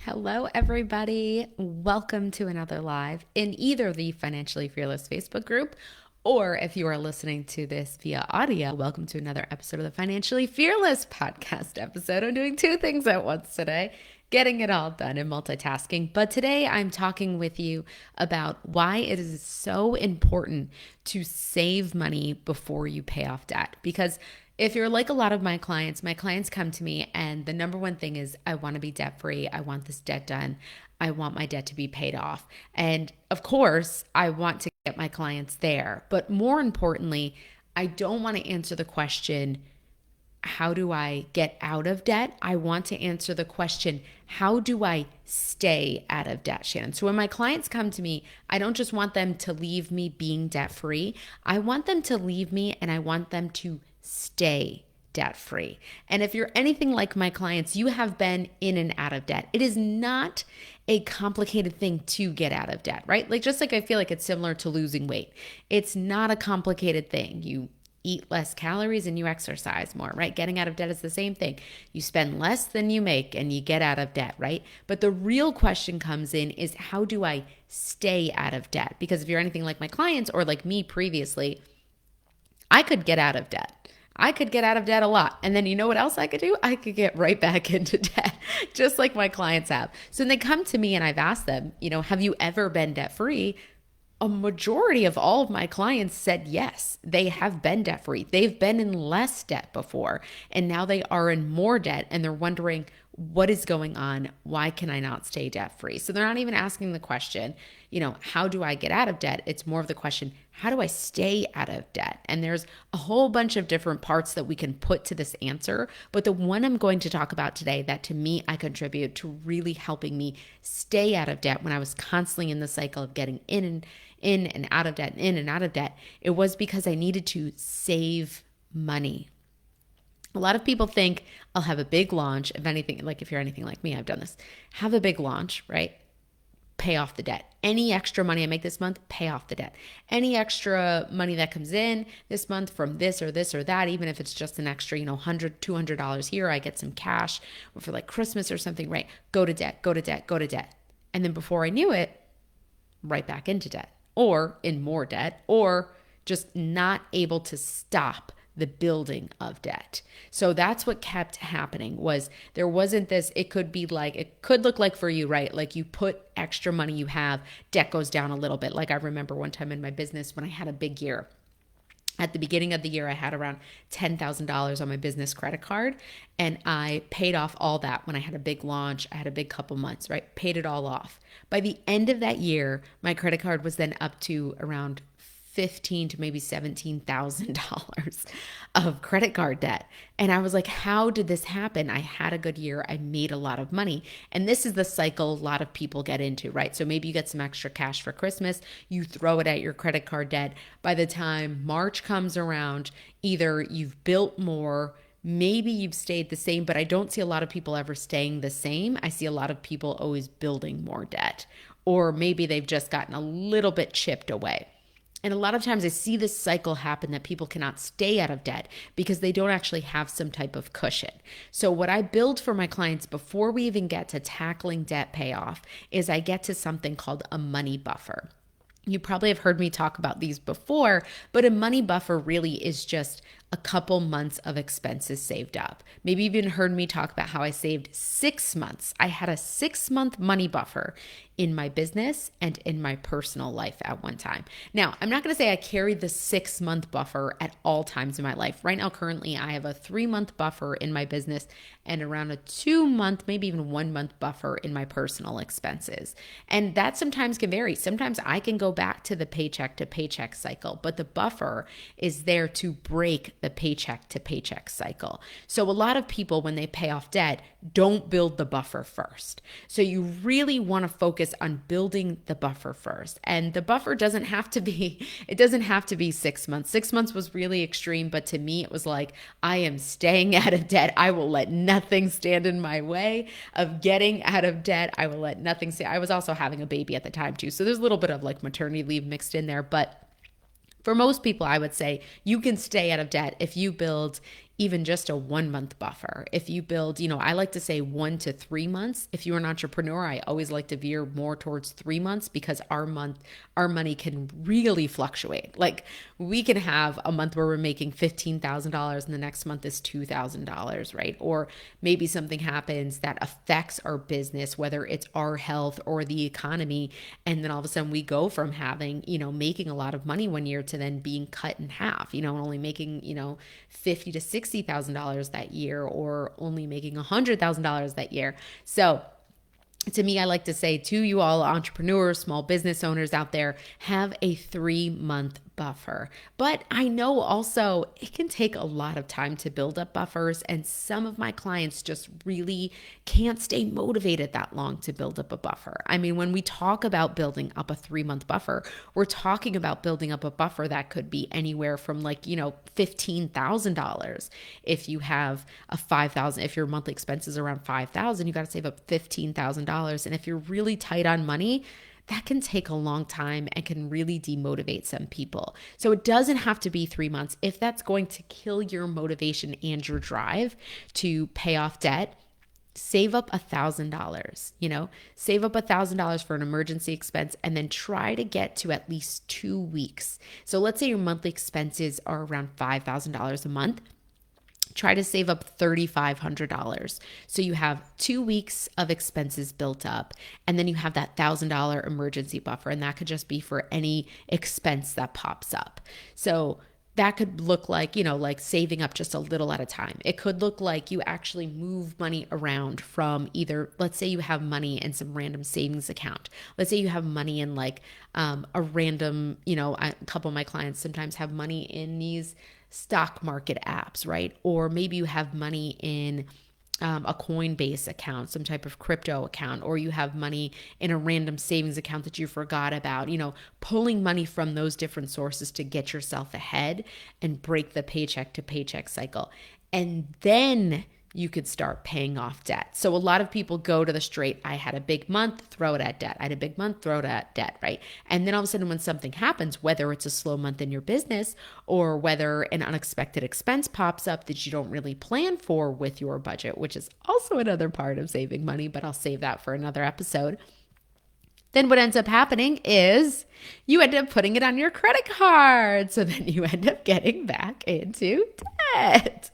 Hello, everybody. Welcome to another live in either the Financially Fearless Facebook group, or if you are listening to this via audio, welcome to another episode of the Financially Fearless podcast episode. I'm doing two things at once today, getting it all done and multitasking. But today I'm talking with you about why it is so important to save money before you pay off debt. Because if you're like a lot of my clients come to me and the number one thing is, I want to be debt free. I want this debt done. I want my debt to be paid off. And of course, I want to get my clients there. But more importantly, I don't want to answer the question, how do I get out of debt? I want to answer the question, how do I stay out of debt, Shannon? So when my clients come to me, I don't just want them to leave me being debt free. I want them to leave me and I want them to stay debt free. And if you're anything like my clients, you have been in and out of debt. It is not a complicated thing to get out of debt, right? Just like I feel like it's similar to losing weight. It's not a complicated thing. You eat less calories and you exercise more, right? Getting out of debt is the same thing. You spend less than you make and you get out of debt, right? But the real question comes in is, how do I stay out of debt? Because if you're anything like my clients or like me previously, I could get out of debt. I could get out of debt a lot. And then you know what else I could do? I could get right back into debt, just like my clients have. So when they come to me and I've asked them, have you ever been debt free? A majority of all of my clients said yes, they have been debt free. They've been in less debt before, and now they are in more debt, and they're wondering, what is going on? Why can I not stay debt free? So they're not even asking the question, how do I get out of debt? It's more of the question, how do I stay out of debt? And there's a whole bunch of different parts that we can put to this answer. But the one I'm going to talk about today that to me, I contribute to really helping me stay out of debt when I was constantly in the cycle of getting in and out of debt, in and out of debt, it was because I needed to save money. A lot of people think I'll have a big launch. If you're anything like me, I've done this. Have a big launch, right? Pay off the debt. Any extra money I make this month, pay off the debt. Any extra money that comes in this month from this or that, even if it's just an extra, $100, $200 here, I get some cash for like Christmas or something, right? Go to debt, go to debt, go to debt. And then before I knew it, right back into debt or in more debt or just not able to stop the building of debt. So that's what kept happening was there wasn't this, it could look like for you, right? Like you put extra money you have, debt goes down a little bit. Like I remember one time in my business when I had a big year. At the beginning of the year, I had around $10,000 on my business credit card, and I paid off all that when I had a big launch. I had a big couple months, right? Paid it all off. By the end of that year, my credit card was then up to around $15,000 to maybe $17,000 of credit card debt. And I was like, how did this happen? I had a good year. I made a lot of money. And this is the cycle a lot of people get into, right? So maybe you get some extra cash for Christmas, you throw it at your credit card debt. By the time March comes around, either you've built more, maybe you've stayed the same, but I don't see a lot of people ever staying the same. I see a lot of people always building more debt, or maybe they've just gotten a little bit chipped away. And a lot of times I see this cycle happen that people cannot stay out of debt because they don't actually have some type of cushion. So what I build for my clients before we even get to tackling debt payoff is I get to something called a money buffer. You probably have heard me talk about these before, but a money buffer really is just a couple months of expenses saved up. Maybe you've even heard me talk about how I saved 6 months. I had a 6-month money buffer in my business and in my personal life at one time. Now, I'm not going to say I carried the 6-month buffer at all times in my life. Right now, currently, I have a 3-month buffer in my business and around a 2-month, maybe even 1-month buffer in my personal expenses. And that sometimes can vary. Sometimes I can go back to the paycheck to paycheck cycle, but the buffer is there to break the paycheck to paycheck cycle. So a lot of people, when they pay off debt, don't build the buffer first. So you really want to focus on building the buffer first. And the buffer doesn't have to be 6 months. 6 months was really extreme, but to me, it was like, I am staying out of debt. I will let nothing stand in my way of getting out of debt. I will let nothing stay. I was also having a baby at the time too. So there's a little bit of like maternity leave mixed in there, but for most people, I would say you can stay out of debt if you build even just a 1 month buffer. If you build, I like to say 1 to 3 months. If you're an entrepreneur, I always like to veer more towards 3 months because our money can really fluctuate. Like we can have a month where we're making $15,000 and the next month is $2,000, right? Or maybe something happens that affects our business, whether it's our health or the economy. And then all of a sudden we go from having, making a lot of money one year to then being cut in half, and only making, $50,000 to $60,000 that year, or only making $100,000 that year. So to me, I like to say to you all entrepreneurs, small business owners out there, have a 3-month buffer. But I know also it can take a lot of time to build up buffers, and some of my clients just really can't stay motivated that long to build up a buffer. I mean, when we talk about building up a 3-month buffer, we're talking about building up a buffer that could be anywhere from $15,000. If you have a $5,000, if your monthly expense is around $5,000, you got to save up $15,000. And if you're really tight on money, that can take a long time and can really demotivate some people. So it doesn't have to be 3 months. If that's going to kill your motivation and your drive to pay off debt, save up $1,000, save up $1,000 for an emergency expense, and then try to get to at least 2 weeks. So let's say your monthly expenses are around $5,000 a month. Try to save up $3,500. So you have 2 weeks of expenses built up, and then you have that $1,000 emergency buffer, and that could just be for any expense that pops up. So that could look like, like saving up just a little at a time. It could look like you actually move money around from either, let's say you have money in some random savings account. Let's say you have money in a random, a couple of my clients sometimes have money in these stock market apps, right? Or maybe you have money in a Coinbase account, some type of crypto account, or you have money in a random savings account that you forgot about, pulling money from those different sources to get yourself ahead and break the paycheck to paycheck cycle. And then you could start paying off debt. So a lot of people go to the straight, I had a big month, throw it at debt. I had a big month, throw it at debt, right? And then all of a sudden when something happens, whether it's a slow month in your business or whether an unexpected expense pops up that you don't really plan for with your budget, which is also another part of saving money, but I'll save that for another episode. Then what ends up happening is you end up putting it on your credit card. So then you end up getting back into debt.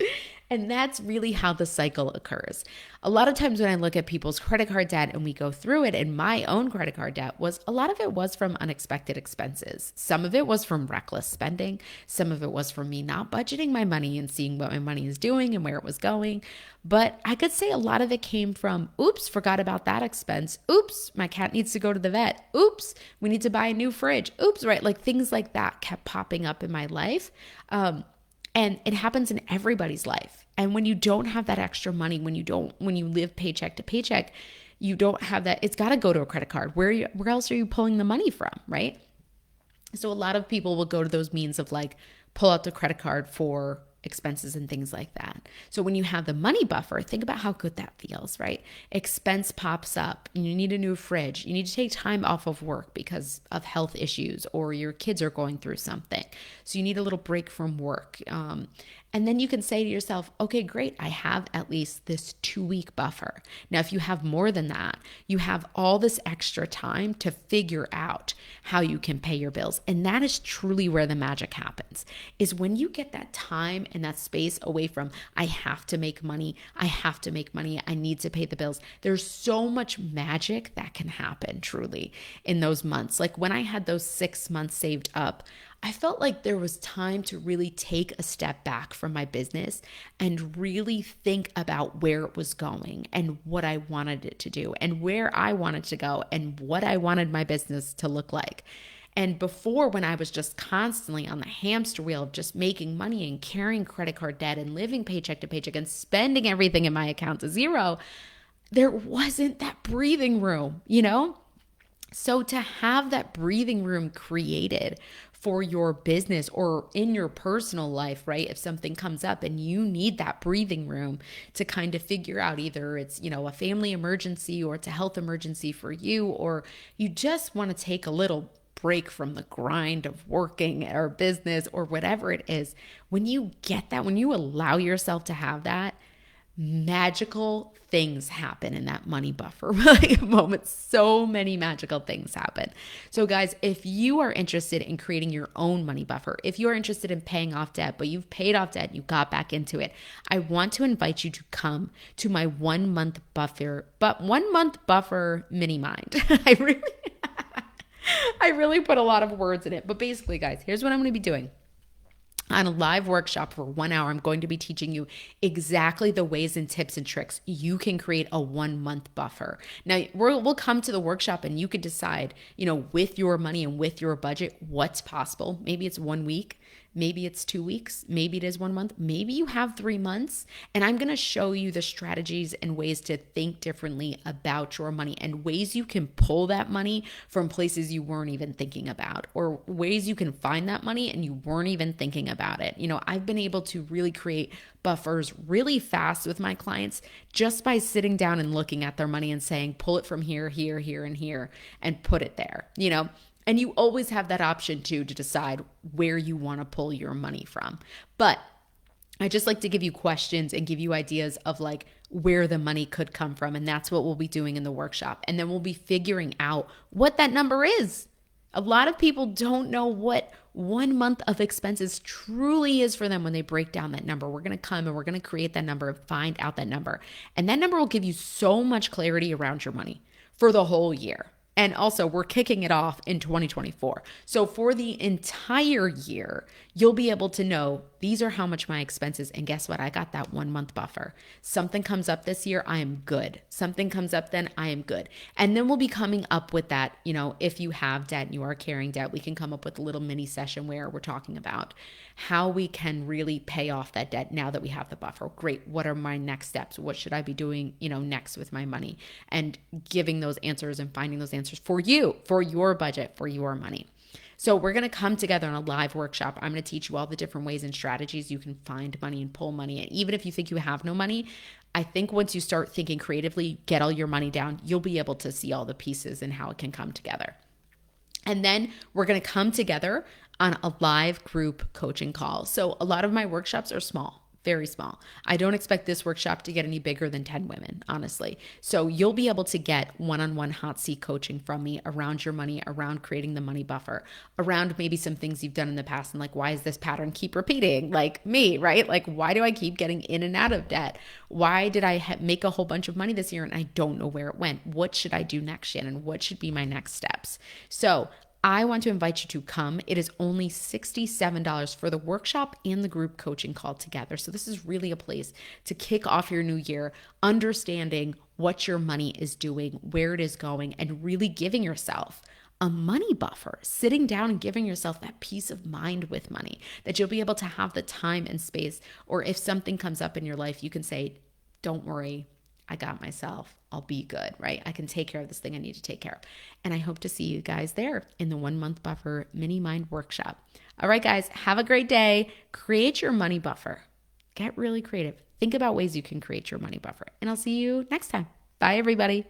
And that's really how the cycle occurs. A lot of times when I look at people's credit card debt and we go through it, and my own credit card debt a lot of it was from unexpected expenses. Some of it was from reckless spending. Some of it was from me not budgeting my money and seeing what my money is doing and where it was going. But I could say a lot of it came from, oops, forgot about that expense. Oops, my cat needs to go to the vet. Oops, we need to buy a new fridge. Oops, right? Like things like that kept popping up in my life. And it happens in everybody's life. And when you don't have that extra money, when you live paycheck to paycheck, you don't have that. It's got to go to a credit card. Where else are you pulling the money from, right? So a lot of people will go to those means of pull out the credit card for expenses and things like that. So when you have the money buffer, think about how good that feels, right? Expense pops up, you need a new fridge, you need to take time off of work because of health issues, or your kids are going through something. So you need a little break from work. And then you can say to yourself, okay, great, I have at least this 2-week buffer. Now, if you have more than that, you have all this extra time to figure out how you can pay your bills. And that is truly where the magic happens, is when you get that time and that space away from, I have to make money, I need to pay the bills. There's so much magic that can happen truly in those months. Like when I had those 6 months saved up, I felt like there was time to really take a step back from my business and really think about where it was going and what I wanted it to do and where I wanted to go and what I wanted my business to look like. And before, when I was just constantly on the hamster wheel of just making money and carrying credit card debt and living paycheck to paycheck and spending everything in my account to zero, there wasn't that breathing room, So to have that breathing room created for your business or in your personal life, right? If something comes up and you need that breathing room to kind of figure out either it's, a family emergency or it's a health emergency for you, or you just want to take a little break from the grind of working or business or whatever it is, when you get that, when you allow yourself to have that, magical things happen in that money buffer moment. So many magical things happen. So guys, if you are interested in creating your own money buffer, if you're interested in paying off debt, but you've paid off debt, you got back into it, I want to invite you to come to my 1 month buffer, but 1 month buffer mini mind. I really put a lot of words in it, but basically guys, here's what I'm going to be doing. On a live workshop for 1 hour, I'm going to be teaching you exactly the ways and tips and tricks you can create a 1 month buffer. Now, we'll come to the workshop and you can decide, with your money and with your budget, what's possible. Maybe it's 1 week. Maybe it's 2 weeks. Maybe it is 1 month. Maybe you have 3 months. And I'm going to show you the strategies and ways to think differently about your money and ways you can pull that money from places you weren't even thinking about, or ways you can find that money and you weren't even thinking about it. I've been able to really create buffers really fast with my clients just by sitting down and looking at their money and saying, pull it from here, here, here, and here, and put it there, And you always have that option too to decide where you want to pull your money from. But I just like to give you questions and give you ideas of like where the money could come from. And that's what we'll be doing in the workshop. And then we'll be figuring out what that number is. A lot of people don't know what 1 month of expenses truly is for them when they break down that number. We're going to come and we're going to create that number and find out that number. And that number will give you so much clarity around your money for the whole year. And also, we're kicking it off in 2024. So for the entire year, you'll be able to know these are how much my expenses. And guess what? I got that 1 month buffer. Something comes up this year, I am good. Something comes up then, I am good. And then we'll be coming up with that, if you have debt and you are carrying debt, we can come up with a little mini session where we're talking about how we can really pay off that debt now that we have the buffer. Great. What are my next steps? What should I be doing, next with my money? And giving those answers and finding those answers for you, for your budget, for your money. So we're going to come together on a live workshop. I'm going to teach you all the different ways and strategies you can find money and pull money. And even if you think you have no money, I think once you start thinking creatively, get all your money down, you'll be able to see all the pieces and how it can come together. And then we're going to come together on a live group coaching call. So a lot of my workshops are small, very small. I don't expect this workshop to get any bigger than 10 women, honestly. So you'll be able to get one-on-one hot seat coaching from me around your money, around creating the money buffer, around maybe some things you've done in the past and like, why is this pattern keep repeating? Like me, right? Like, why do I keep getting in and out of debt? Why did I make a whole bunch of money this year and I don't know where it went? What should I do next, Shannon? What should be my next steps? So I want to invite you to come. It is only $67 for the workshop and the group coaching call together. So this is really a place to kick off your new year, understanding what your money is doing, where it is going, and really giving yourself a money buffer, sitting down and giving yourself that peace of mind with money, that you'll be able to have the time and space, or if something comes up in your life, you can say, don't worry, I got myself. I'll be good, right? I can take care of this thing I need to take care of. And I hope to see you guys there in the 1 month buffer mini mind workshop. All right, guys, have a great day. Create your money buffer. Get really creative. Think about ways you can create your money buffer. And I'll see you next time. Bye, everybody.